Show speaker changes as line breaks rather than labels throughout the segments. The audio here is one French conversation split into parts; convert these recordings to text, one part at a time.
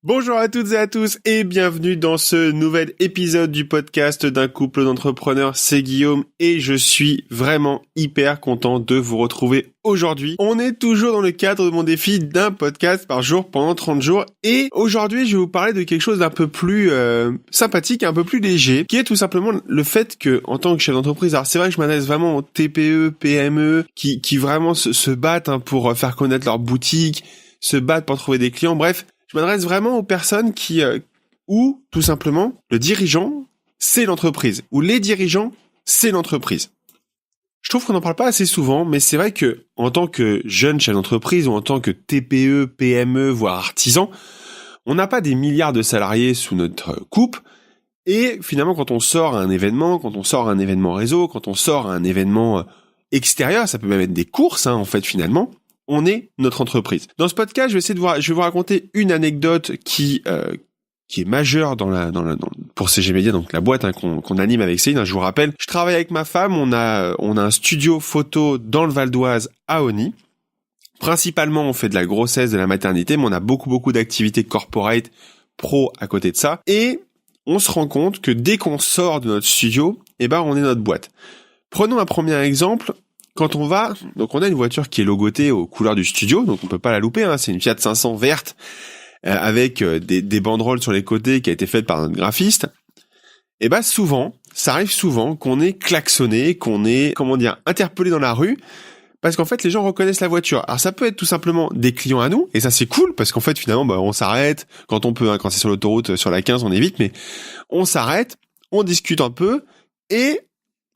Bonjour à toutes et à tous et bienvenue dans ce nouvel épisode du podcast d'un couple d'entrepreneurs. C'est Guillaume et je suis vraiment hyper content de vous retrouver aujourd'hui. On est toujours dans le cadre de mon défi d'un podcast par jour pendant 30 jours et aujourd'hui je vais vous parler de quelque chose d'un peu plus sympathique, un peu plus léger, qui est tout simplement le fait que en tant que chef d'entreprise, alors c'est vrai que je m'adresse vraiment aux TPE, PME qui vraiment se battent pour faire connaître leur boutique, se battent pour trouver des clients, bref. Je m'adresse vraiment aux personnes où, tout simplement, le dirigeant, c'est l'entreprise. Ou les dirigeants, c'est l'entreprise. Je trouve qu'on n'en parle pas assez souvent, mais c'est vrai que, en tant que jeune chef d'entreprise, ou en tant que TPE, PME, voire artisan, on n'a pas des milliards de salariés sous notre coupe, et finalement, quand on sort à un événement, quand on sort à un événement réseau, quand on sort à un événement extérieur, ça peut même être des courses, en fait, finalement, on est notre entreprise. Dans ce podcast, je vais vous raconter une anecdote qui est majeure pour CG Media, donc la boîte qu'on anime avec Céline. Je vous rappelle, je travaille avec ma femme, on a un studio photo dans le Val d'Oise à Osny. Principalement, on fait de la grossesse, de la maternité, mais on a beaucoup d'activités corporate, pro à côté de ça. Et on se rend compte que dès qu'on sort de notre studio, on est notre boîte. Prenons un premier exemple. Quand on va, donc on a une voiture qui est logotée aux couleurs du studio, donc on peut pas la louper, c'est une Fiat 500 verte avec des banderoles sur les côtés qui a été faite par notre graphiste. Et ça arrive souvent qu'on est klaxonné, qu'on est, interpellé dans la rue, parce qu'en fait les gens reconnaissent la voiture. Alors ça peut être tout simplement des clients à nous, et ça c'est cool, parce qu'en fait finalement on s'arrête quand on peut, quand c'est sur l'autoroute, sur la 15 on évite, mais on s'arrête, on discute un peu, et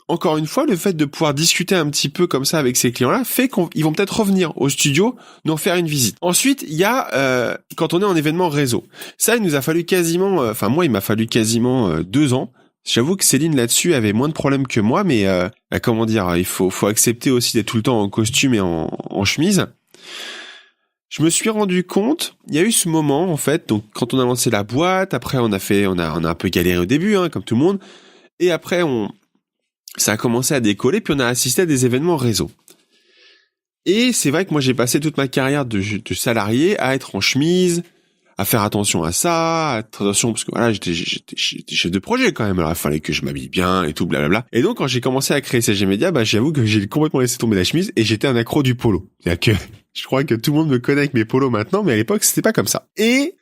encore une fois, le fait de pouvoir discuter un petit peu comme ça avec ces clients-là fait qu'ils vont peut-être revenir au studio, nous faire une visite. Ensuite, il y a quand on est en événement réseau. Ça, il nous a fallu quasiment, moi, il m'a fallu quasiment 2 ans. J'avoue que Céline là-dessus avait moins de problèmes que moi, mais il faut accepter aussi d'être tout le temps en costume et en chemise. Je me suis rendu compte, il y a eu ce moment en fait, donc quand on a lancé la boîte, après on a un peu galéré au début, comme tout le monde, et après ça a commencé à décoller, puis on a assisté à des événements réseau. Et c'est vrai que moi j'ai passé toute ma carrière de salarié à être en chemise, à faire attention à ça, à être attention parce que voilà, j'étais chef de projet quand même, alors il fallait que je m'habille bien et tout, blablabla. Et donc quand j'ai commencé à créer CG Media, j'avoue que j'ai complètement laissé tomber la chemise et j'étais un accro du polo. C'est-à-dire que je crois que tout le monde me connaît avec mes polos maintenant, mais à l'époque c'était pas comme ça. Et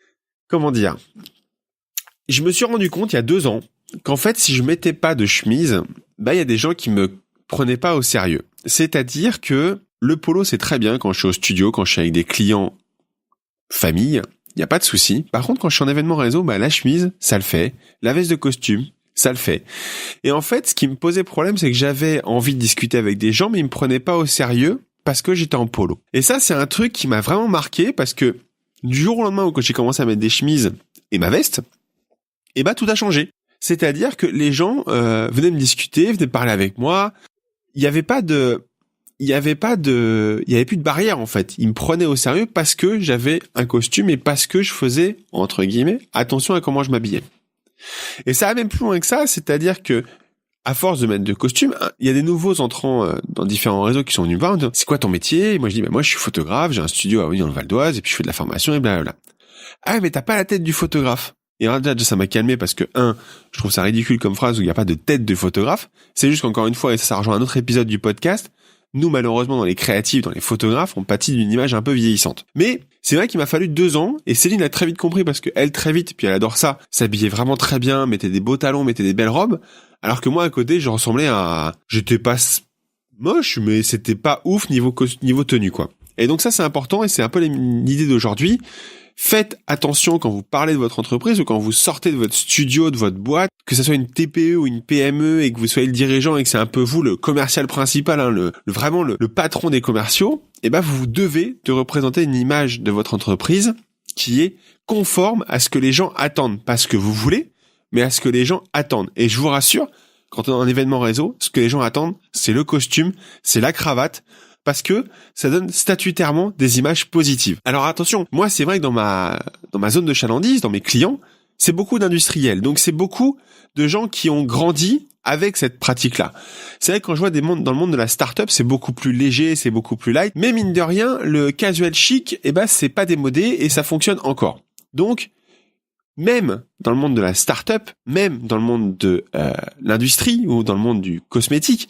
je me suis rendu compte il y a 2 ans qu'en fait si je mettais pas de chemise, il y a des gens qui me prenaient pas au sérieux. C'est-à-dire que le polo, c'est très bien quand je suis au studio, quand je suis avec des clients famille, il n'y a pas de souci. Par contre, quand je suis en événement réseau, la chemise, ça le fait. La veste de costume, ça le fait. Et en fait, ce qui me posait problème, c'est que j'avais envie de discuter avec des gens, mais ils me prenaient pas au sérieux parce que j'étais en polo. Et ça, c'est un truc qui m'a vraiment marqué parce que du jour au lendemain où j'ai commencé à mettre des chemises et ma veste, tout a changé. C'est-à-dire que les gens venaient me discuter, venaient parler avec moi. Il y avait plus de barrière en fait. Ils me prenaient au sérieux parce que j'avais un costume et parce que je faisais entre guillemets attention à comment je m'habillais. Et ça va même plus loin que ça, c'est-à-dire que à force de mettre de costumes, il y a des nouveaux entrants dans différents réseaux qui sont venus me voir. C'est quoi ton métier? Et moi je dis moi je suis photographe, j'ai un studio à Osny dans le Val d'Oise et puis je fais de la formation et blablabla. Ah mais t'as pas la tête du photographe. Et alors déjà, ça m'a calmé parce que, je trouve ça ridicule comme phrase où il n'y a pas de tête de photographe. C'est juste qu'encore une fois, et ça rejoint un autre épisode du podcast, nous, malheureusement, dans les créatifs, dans les photographes, on pâtit d'une image un peu vieillissante. Mais c'est vrai qu'il m'a fallu 2 ans, et Céline a très vite compris parce qu'elle, très vite, puis elle adore ça, s'habillait vraiment très bien, mettait des beaux talons, mettait des belles robes, alors que moi, à côté, je ressemblais j'étais pas moche, mais c'était pas ouf niveau tenue, quoi. Et donc ça, c'est important, et c'est un peu l'idée d'aujourd'hui. Faites attention quand vous parlez de votre entreprise ou quand vous sortez de votre studio, de votre boîte, que ce soit une TPE ou une PME et que vous soyez le dirigeant et que c'est un peu vous le commercial principal, vraiment le patron des commerciaux, vous devez de représenter une image de votre entreprise qui est conforme à ce que les gens attendent. Pas ce que vous voulez, mais à ce que les gens attendent. Et je vous rassure, quand on est en événement réseau, ce que les gens attendent, c'est le costume, c'est la cravate, parce que ça donne statutairement des images positives. Alors attention, moi c'est vrai que dans ma zone de chalandise, dans mes clients, c'est beaucoup d'industriels. Donc c'est beaucoup de gens qui ont grandi avec cette pratique-là. C'est vrai que quand je vois dans le monde de la start-up, c'est beaucoup plus léger, c'est beaucoup plus light. Mais mine de rien, le casual chic, c'est pas démodé et ça fonctionne encore. Donc, même dans le monde de la start-up, même dans le monde de l'industrie ou dans le monde du cosmétique,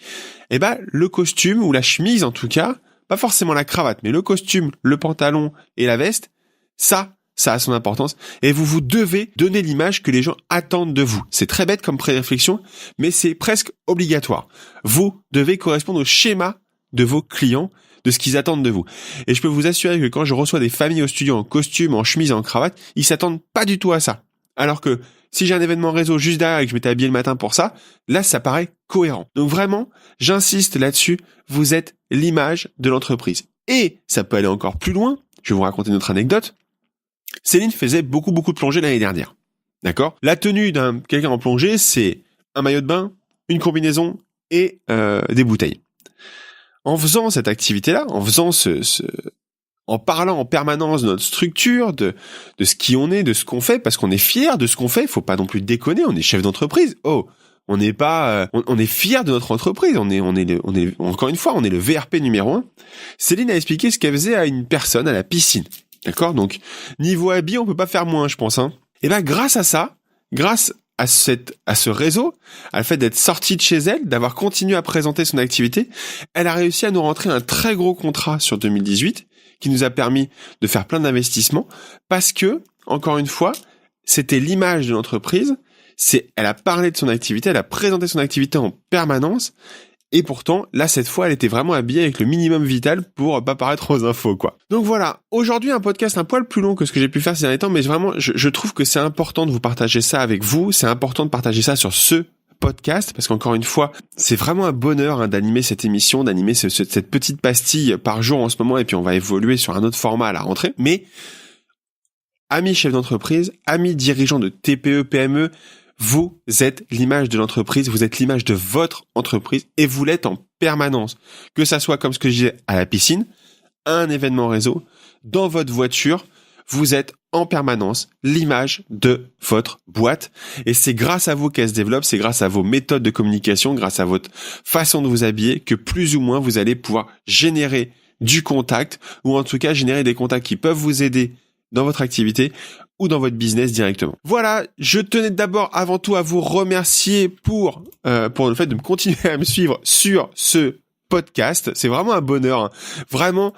le costume ou la chemise en tout cas, pas forcément la cravate, mais le costume, le pantalon et la veste, ça a son importance et vous devez donner l'image que les gens attendent de vous. C'est très bête comme pré-réflexion, mais c'est presque obligatoire. Vous devez correspondre au schéma de vos clients, de ce qu'ils attendent de vous. Et je peux vous assurer que quand je reçois des familles au studio en costume, en chemise, en cravate, ils s'attendent pas du tout à ça. Alors que si j'ai un événement réseau juste derrière et que je m'étais habillé le matin pour ça, là, ça paraît cohérent. Donc vraiment, j'insiste là-dessus, vous êtes l'image de l'entreprise. Et ça peut aller encore plus loin. Je vais vous raconter une autre anecdote. Céline faisait beaucoup de plongée l'année dernière. D'accord ? La tenue d'un quelqu'un en plongée, c'est un maillot de bain, une combinaison et des bouteilles. En faisant cette activité-là, en parlant en permanence de notre structure, de ce qui on est, de ce qu'on fait, parce qu'on est fier de ce qu'on fait, faut pas non plus déconner, on est chef d'entreprise. On n'est pas, on est fier de notre entreprise, on est encore une fois, on est le VRP numéro 1. Céline a expliqué ce qu'elle faisait à une personne à la piscine. D'accord? Donc, niveau habit, on peut pas faire moins, je pense, hein. Et grâce à ça, grâce à ce réseau, à le fait d'être sortie de chez elle, d'avoir continué à présenter son activité, elle a réussi à nous rentrer un très gros contrat sur 2018 qui nous a permis de faire plein d'investissements parce que, encore une fois, c'était l'image de l'entreprise, elle a parlé de son activité, elle a présenté son activité en permanence et pourtant, là, cette fois, elle était vraiment habillée avec le minimum vital pour pas paraître aux infos, quoi. Donc voilà. Aujourd'hui, un podcast un poil plus long que ce que j'ai pu faire ces derniers temps, mais vraiment, je trouve que c'est important de vous partager ça avec vous. C'est important de partager ça sur ce podcast, parce qu'encore une fois, c'est vraiment un bonheur d'animer cette émission, d'animer cette petite pastille par jour en ce moment, et puis on va évoluer sur un autre format à la rentrée. Mais, amis chefs d'entreprise, amis dirigeants de TPE, PME, vous êtes l'image de l'entreprise, vous êtes l'image de votre entreprise et vous l'êtes en permanence. Que ça soit comme ce que je disais à la piscine, à un événement réseau, dans votre voiture, vous êtes en permanence l'image de votre boîte. Et c'est grâce à vous qu'elle se développe, c'est grâce à vos méthodes de communication, grâce à votre façon de vous habiller que plus ou moins vous allez pouvoir générer du contact ou en tout cas générer des contacts qui peuvent vous aider dans votre activité ou dans votre business directement. Voilà, je tenais d'abord avant tout à vous remercier pour le fait de me continuer à me suivre sur ce podcast. C'est vraiment un bonheur, hein. Vraiment,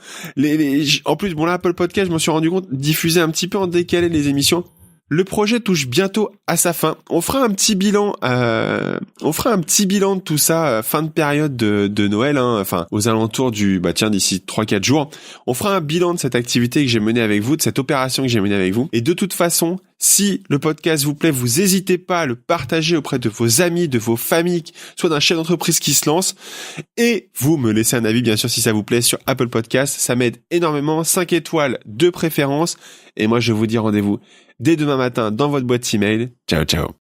en plus, là, Apple Podcast, je m'en suis rendu compte, diffuser un petit peu en décalé les émissions. Le projet touche bientôt à sa fin. On fera un petit bilan de tout ça fin de période de Noël, hein, enfin aux alentours d'ici 3-4 jours. On fera un bilan de cette activité que j'ai menée avec vous, de cette opération que j'ai menée avec vous. Et de toute façon, si le podcast vous plaît, vous n'hésitez pas à le partager auprès de vos amis, de vos familles, soit d'un chef d'entreprise qui se lance. Et vous me laissez un avis, bien sûr, si ça vous plaît, sur Apple Podcast. Ça m'aide énormément. 5 étoiles de préférence. Et moi, je vous dis rendez-vous dès demain matin dans votre boîte email. Ciao, ciao.